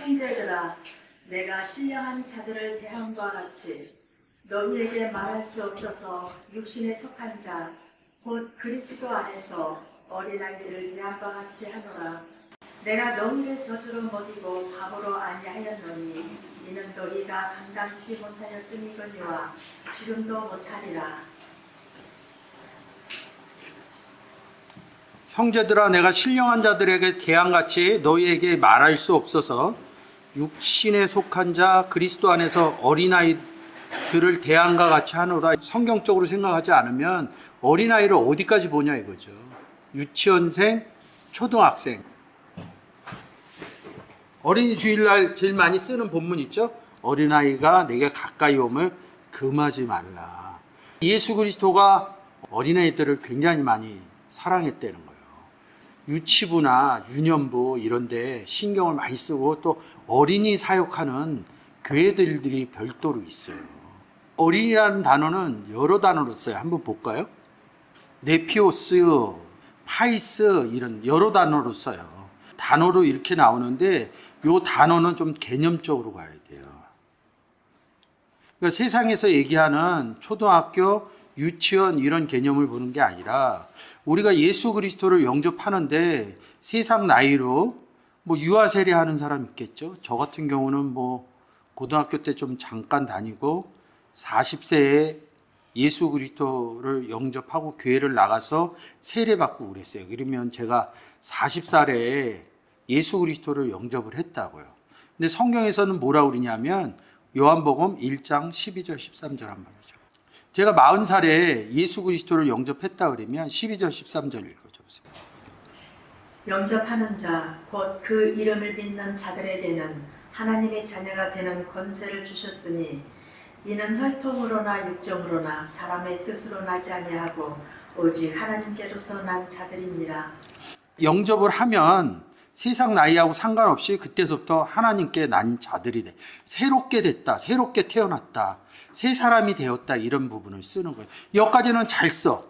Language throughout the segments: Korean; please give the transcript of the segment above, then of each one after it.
형제들아, 내가 신령한 자들을 대함과 같이 너희에게 말할 수 없어서 육신에 속한 자, 곧 그리스도 안에서 어린아이들을 대함과 같이 하노라. 내가 너희를 저주로 먹이고 밥으로 아니하였노니 이는 너희가 감당치 못하였으니거니와 지금도 못하리라. 형제들아, 내가 신령한 자들에게 대항같이 너희에게 말할 수 없어서 육신에 속한 자 그리스도 안에서 어린아이들을 대항과 같이 하노라. 성경적으로 생각하지 않으면 어린아이를 어디까지 보냐 이거죠. 유치원생, 초등학생. 어린이 주일날 제일 많이 쓰는 본문 있죠? 어린아이가 내게 가까이 오면 금하지 말라. 예수 그리스도가 어린아이들을 굉장히 많이 사랑했다는 거예요. 유치부나 유년부 이런 데 신경을 많이 쓰고 또 어린이 사역하는 교회들이 별도로 있어요. 어린이라는 단어는 여러 단어로 써요. 한번 볼까요? 네피오스, 파이스 이런 여러 단어로 써요. 단어로 이렇게 나오는데 이 단어는 좀 개념적으로 가야 돼요. 그러니까 세상에서 얘기하는 초등학교, 유치원 이런 개념을 보는 게 아니라 우리가 예수 그리스도를 영접하는데 세상 나이로 뭐 유아 세례하는 사람 있겠죠. 저 같은 경우는 뭐 고등학교 때 좀 잠깐 다니고 40세에 예수 그리스도를 영접하고 교회를 나가서 세례받고 그랬어요. 그러면 제가 40살에 예수 그리스도를 영접을 했다고요. 근데 성경에서는 뭐라고 그러냐면 요한복음 1장 12절 13절 한 번이죠. 제가 40살에 예수 그리스도를 영접했다 그러면 12절 13절 읽어줘보세요. 영접하는 자, 곧 그 이름을 믿는 자들에게는 하나님의 자녀가 되는 권세를 주셨으니 이는 혈통으로나 육정으로나 사람의 뜻으로 나지 아니하고 오직 하나님께로서 난 자들이니라. 영접을 하면 세상 나이하고 상관없이 그때서부터 하나님께 난 자들이 돼. 새롭게 됐다, 새롭게 태어났다, 새 사람이 되었다 이런 부분을 쓰는 거예요. 여기까지는 잘 써.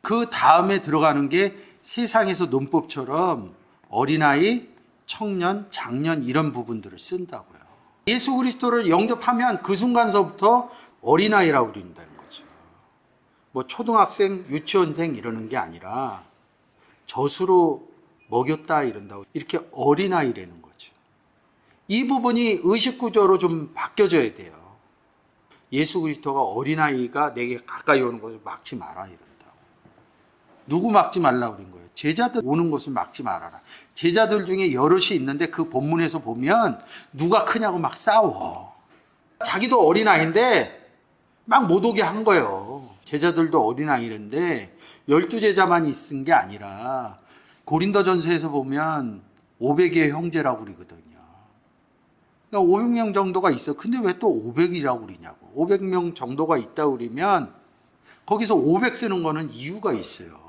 그 다음에 들어가는 게 세상에서 논법처럼 어린아이, 청년, 장년 이런 부분들을 쓴다고요. 예수 그리스도를 영접하면 그 순간서부터 어린아이라고 부른다는 거죠. 뭐 초등학생, 유치원생 이러는 게 아니라 젖으로 먹였다 이런다고 이렇게 어린아이라는 거죠. 이 부분이 의식구조로 좀 바뀌어져야 돼요. 예수 그리스도가 어린아이가 내게 가까이 오는 것을 막지 마라 이런다고. 누구 막지 말라고 그런 거예요? 제자들 오는 것을 막지 말아라. 제자들 중에 여럿이 있는데 그 본문에서 보면 누가 크냐고 막 싸워. 자기도 어린아이인데 막 못 오게 한 거예요. 제자들도 어린아이인데 12제자만 있은 게 아니라 고린도전서에서 보면 500의 형제라고 그러거든요. 그러니까 500명 정도가 있어. 근데 왜 또 500이라고 그러냐고. 500명 정도가 있다고 그러면 거기서 500 쓰는 거는 이유가 있어요.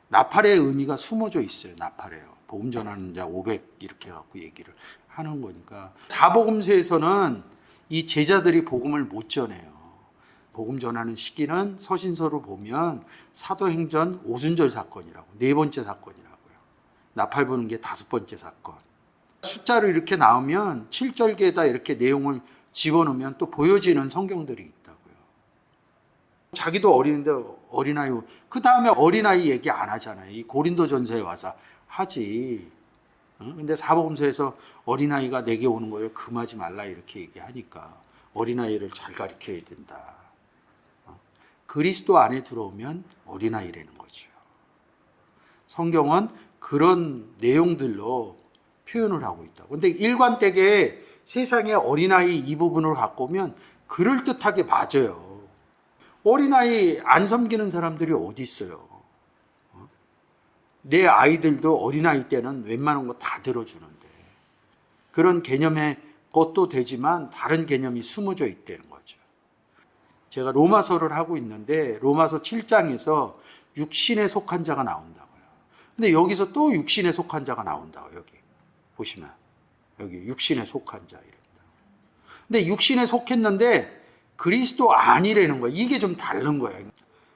나팔의 의미가 숨어져 있어요. 나팔에요. 복음 전하는 자 500 이렇게 갖고 얘기를 하는 거니까. 사복음서에서는 이 제자들이 복음을 못 전해요. 복음 전하는 시기는 서신서로 보면 사도행전 오순절 사건이라고, 네 번째 사건이라고요. 나팔 부는 게 다섯 번째 사건. 숫자로 이렇게 나오면 7절기에다 이렇게 내용을 집어넣으면 또 보여지는 성경들이 있다고요. 자기도 어린데 어린아이, 그 다음에 어린아이 얘기 안 하잖아요. 이 고린도전서에 와서 하지. 근데 사복음서에서 어린아이가 내게 오는 걸 금하지 말라 이렇게 얘기하니까 어린아이를 잘 가르쳐야 된다. 그리스도 안에 들어오면 어린아이라는 거죠. 성경은 그런 내용들로 표현을 하고 있다고. 근데 일관되게 세상에 어린아이 이 부분을 갖고 오면 그럴듯하게 맞아요. 어린아이 안 섬기는 사람들이 어디 있어요? 내 아이들도 어린아이 때는 웬만한 거 다 들어주는데 그런 개념의 것도 되지만 다른 개념이 숨어져 있다는 거죠. 제가 로마서를 하고 있는데 로마서 7장에서 육신에 속한 자가 나온다고요. 근데 여기서 또 육신에 속한 자가 나온다고. 여기 보시면 여기 육신에 속한 자 이랬다. 근데 육신에 속했는데 그리스도 아니라는 거예요. 이게 좀 다른 거예요.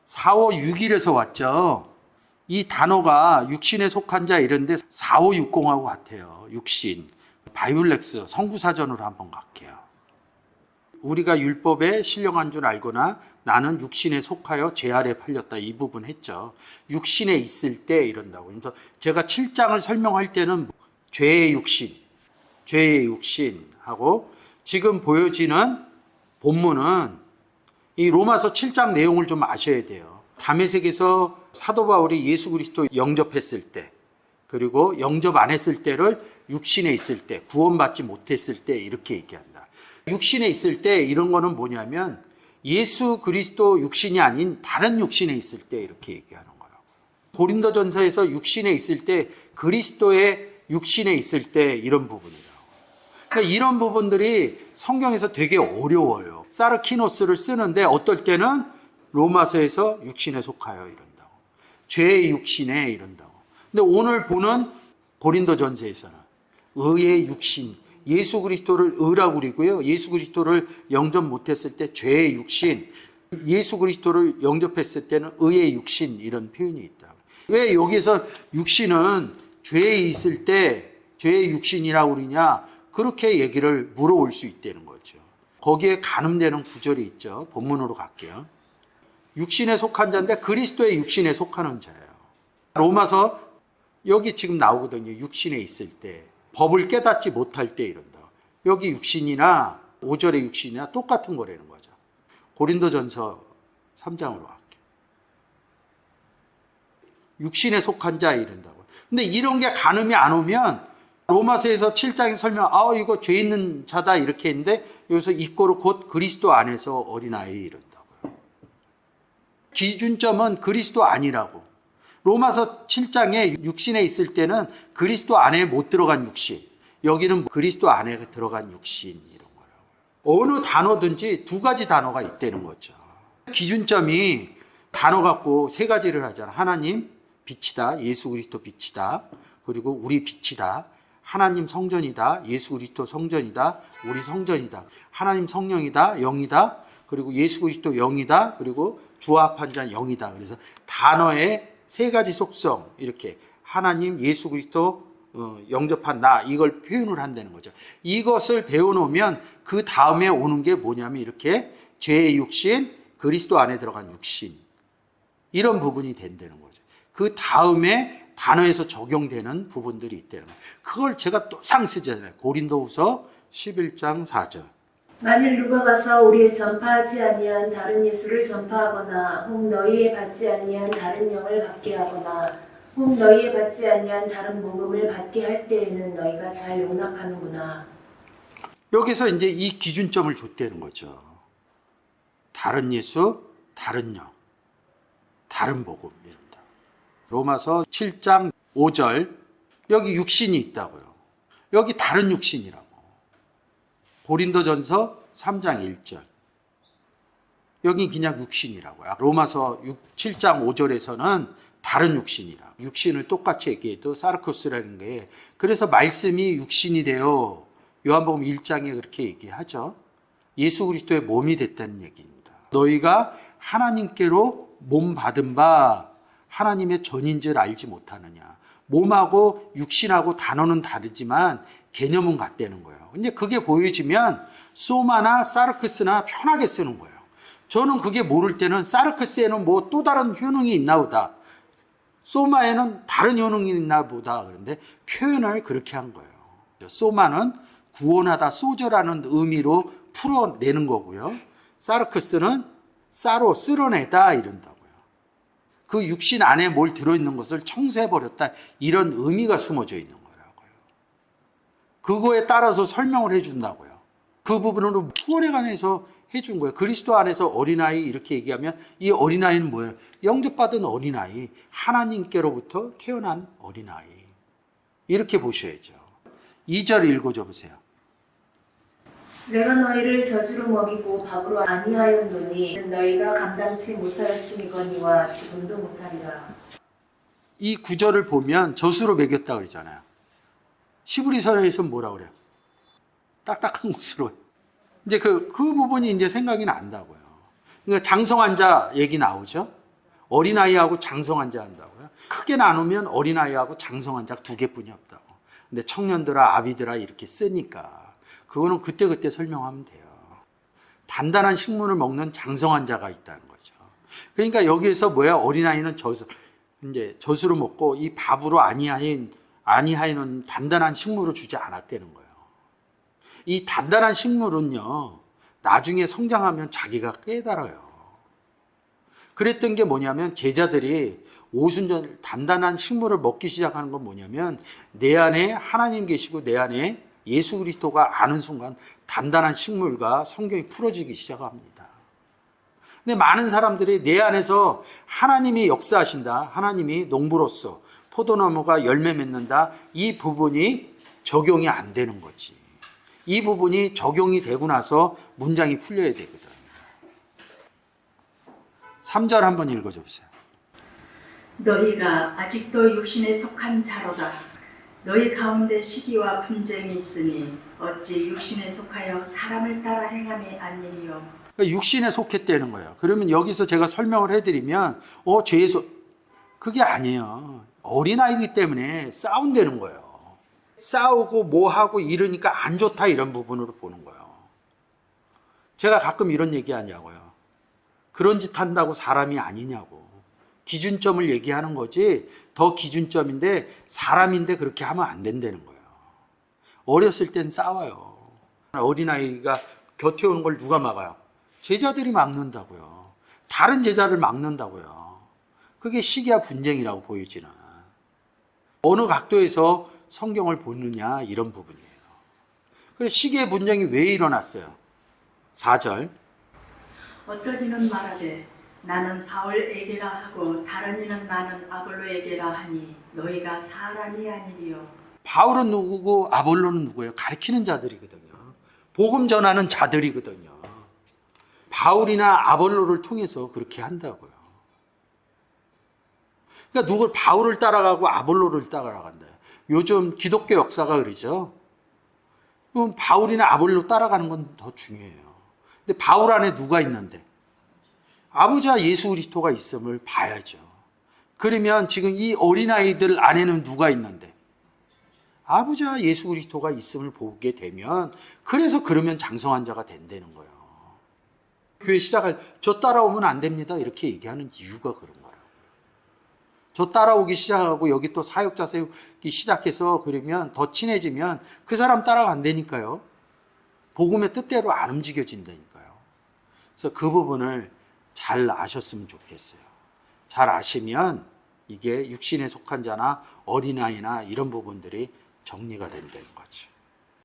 4, 5, 6일에서 왔죠. 이 단어가 육신에 속한 자 이런데 4560하고 같아요. 육신. 바이블렉스 성구사전으로 한번 갈게요. 우리가 율법에 신령한 줄 알거나 나는 육신에 속하여 죄 아래 팔렸다. 이 부분 했죠. 육신에 있을 때 이런다고. 그래서 제가 7장을 설명할 때는 죄의 육신하고 지금 보여지는 본문은 이 로마서 7장 내용을 좀 아셔야 돼요. 다메섹에서 사도 바울이 예수 그리스도 영접했을 때, 그리고 영접 안 했을 때를 육신에 있을 때, 구원받지 못했을 때 이렇게 얘기한다. 육신에 있을 때 이런 거는 뭐냐면 예수 그리스도 육신이 아닌 다른 육신에 있을 때 이렇게 얘기하는 거라고. 고린도전서에서 육신에 있을 때, 그리스도의 육신에 있을 때 이런 부분이라고. 그러니까 이런 부분들이 성경에서 되게 어려워요. 사르키노스를 쓰는데 어떨 때는 로마서에서 육신에 속하여 이런다고. 죄의 육신에 이런다고. 근데 오늘 보는 고린도전서에서는 의의 육신, 예수 그리스도를 의라고 그리고요. 예수 그리스도를 영접 못했을 때 죄의 육신, 예수 그리스도를 영접했을 때는 의의 육신 이런 표현이 있다. 왜 여기서 육신은 죄에 있을 때 죄의 육신이라고 그러냐? 그렇게 얘기를 물어올 수 있다는 거죠. 거기에 가늠되는 구절이 있죠. 본문으로 갈게요. 육신에 속한 자인데 그리스도의 육신에 속하는 자예요. 로마서 여기 지금 나오거든요. 육신에 있을 때, 법을 깨닫지 못할 때 이런다. 여기 육신이나 5절의 육신이나 똑같은 거라는 거죠. 고린도전서 3장으로 갈게요. 육신에 속한 자 이런다고. 근데 이런 게 가늠이 안 오면 로마서에서 7장에 설명, 이거 죄 있는 자다 이렇게 했는데 여기서 이꼬로 곧 그리스도 안에서 어린아이 이런다고요. 기준점은 그리스도 아니라고. 로마서 7장에 육신에 있을 때는 그리스도 안에 못 들어간 육신, 여기는 그리스도 안에 들어간 육신 이런 거라고. 어느 단어든지 두 가지 단어가 있다는 거죠. 기준점이 단어 갖고 세 가지를 하잖아. 하나님 빛이다, 예수 그리스도 빛이다, 그리고 우리 빛이다. 하나님 성전이다, 예수 그리스도 성전이다, 우리 성전이다. 하나님 성령이다, 영이다, 그리고 예수 그리스도 영이다, 그리고 주와 합한 자 영이다. 그래서 단어의 세 가지 속성, 이렇게 하나님, 예수 그리스도 영접한 나, 이걸 표현을 한다는 거죠. 이것을 배워놓으면 그 다음에 오는 게 뭐냐면 이렇게 죄의 육신, 그리스도 안에 들어간 육신, 이런 부분이 된다는 거죠. 그 다음에 단어에서 적용되는 부분들이 있다는 거예요. 그걸 제가 또 상쓰잖아요. 고린도후서 11장 4절. 만일 누가 가서 우리의 전파하지 아니한 다른 예수를 전파하거나 혹 너희의 받지 아니한 다른 영을 받게 하거나 혹 너희의 받지 아니한 다른 복음을 받게 할 때에는 너희가 잘 용납하는구나. 여기서 이제 이 기준점을 줬다는 거죠. 다른 예수, 다른 영, 다른 복음 이런다. 로마서 7장 5절, 여기 육신이 있다고요. 여기 다른 육신이라고. 고린도전서 3장 1절, 여기 그냥 육신이라고요. 로마서 7장 5절에서는 다른 육신이라. 육신을 똑같이 얘기해도 사르코스라는 게, 그래서 말씀이 육신이 되어 요한복음 1장에 그렇게 얘기하죠. 예수 그리스도의 몸이 됐다는 얘기입니다. 너희가 하나님께로 몸 받은 바 하나님의 전인 줄 알지 못하느냐. 몸하고 육신하고 단어는 다르지만 개념은 같다는 거예요. 근데 그게 보여지면 소마나 사르크스나 편하게 쓰는 거예요. 저는 그게 모를 때는 사르크스에는 뭐 또 다른 효능이 있나 보다, 소마에는 다른 효능이 있나 보다, 그런데 표현을 그렇게 한 거예요. 소마는 구원하다, 소저라는 의미로 풀어내는 거고요. 사르크스는 싸로 쓸어내다 이런다고요. 그 육신 안에 뭘 들어있는 것을 청소해버렸다, 이런 의미가 숨어져 있는 거라고요. 그거에 따라서 설명을 해준다고요. 그 부분으로 구원에 관해서 해준 거예요. 그리스도 안에서 어린아이 이렇게 얘기하면 이 어린아이는 뭐예요? 영접받은 어린아이, 하나님께로부터 태어난 어린아이, 이렇게 보셔야죠. 2절 읽어줘 보세요. 내가 너희를 저주로 먹이고 밥으로 아니하였노니 너희가 감당치 못하였음이거니와 지금도 못하리라. 이 구절을 보면 젖으로 먹였다 그러잖아요. 히브리서에서 뭐라 그래요? 딱딱한 것으로. 이제 그 부분이 이제 생각이 난다고요. 그러니까 장성한 자 얘기 나오죠. 어린아이하고 장성한 자 한다고요. 크게 나누면 어린아이하고 장성한 자 두 개뿐이 없다고. 근데 청년들아 아비들아 이렇게 쓰니까 그거는 그때그때 설명하면 돼요. 단단한 식물을 먹는 장성한 자가 있다는 거죠. 그러니까 여기에서 뭐야? 어린아이는 젖으로 먹고 이 밥으로 아니하이는 단단한 식물을 주지 않았다는 거예요. 이 단단한 식물은요, 나중에 성장하면 자기가 깨달아요. 그랬던 게 뭐냐면 제자들이 오순절 단단한 식물을 먹기 시작하는 건 뭐냐면 내 안에 하나님 계시고 내 안에 예수 그리스도가 아는 순간 단단한 식물과 성경이 풀어지기 시작합니다. 근데 많은 사람들이 내 안에서 하나님이 역사하신다, 하나님이 농부로서 포도나무가 열매 맺는다, 이 부분이 적용이 안 되는 거지. 이 부분이 적용이 되고 나서 문장이 풀려야 되거든. 3절 한번 읽어줘 보세요. 너희가 아직도 육신에 속한 자로다. 너희 가운데 시기와 분쟁이 있으니 어찌 육신에 속하여 사람을 따라 행함이 아니니요. 그러니까 육신에 속했다는 거예요. 그러면 여기서 제가 설명을 해드리면 그게 아니에요. 어린아이기 때문에 싸운다는 거예요. 싸우고 뭐하고 이러니까 안 좋다 이런 부분으로 보는 거예요. 제가 가끔 이런 얘기 하냐고요. 그런 짓 한다고 사람이 아니냐고. 기준점을 얘기하는 거지 더 기준점인데 사람인데 그렇게 하면 안 된다는 거예요. 어렸을 땐 싸워요. 어린아이가 곁에 오는 걸 누가 막아요? 제자들이 막는다고요. 다른 제자를 막는다고요. 그게 시기와 분쟁이라고 보여지는. 어느 각도에서 성경을 보느냐 이런 부분이에요. 그래서 시기의 분쟁이 왜 일어났어요? 4절. 어떤 이는 말하되 나는 바울에게라 하고 다른 이는 나는 아볼로에게라 하니 너희가 사람이 아니리요. 바울은 누구고 아볼로는 누구예요? 가르치는 자들이거든요. 복음 전하는 자들이거든요. 바울이나 아볼로를 통해서 그렇게 한다고요. 그러니까 누굴 바울을 따라가고 아볼로를 따라간다. 요즘 기독교 역사가 그러죠. 그럼 바울이나 아볼로 따라가는 건 더 중요해요. 근데 바울 안에 누가 있는데? 아버지와 예수 그리스도가 있음을 봐야죠. 그러면 지금 이 어린아이들 안에는 누가 있는데? 아버지와 예수 그리스도가 있음을 보게 되면 그러면 장성한 자가 된다는 거예요. 교회 저 따라오면 안 됩니다 이렇게 얘기하는 이유가 그런 거라고요. 저 따라오기 시작하고 여기 또 사역자 세우기 시작해서 그러면 더 친해지면 그 사람 따라간다니까요. 복음의 뜻대로 안 움직여진다니까요. 그래서 그 부분을 잘 아셨으면 좋겠어요. 잘 아시면 이게 육신에 속한 자나 어린아이나 이런 부분들이 정리가 된다는 거죠.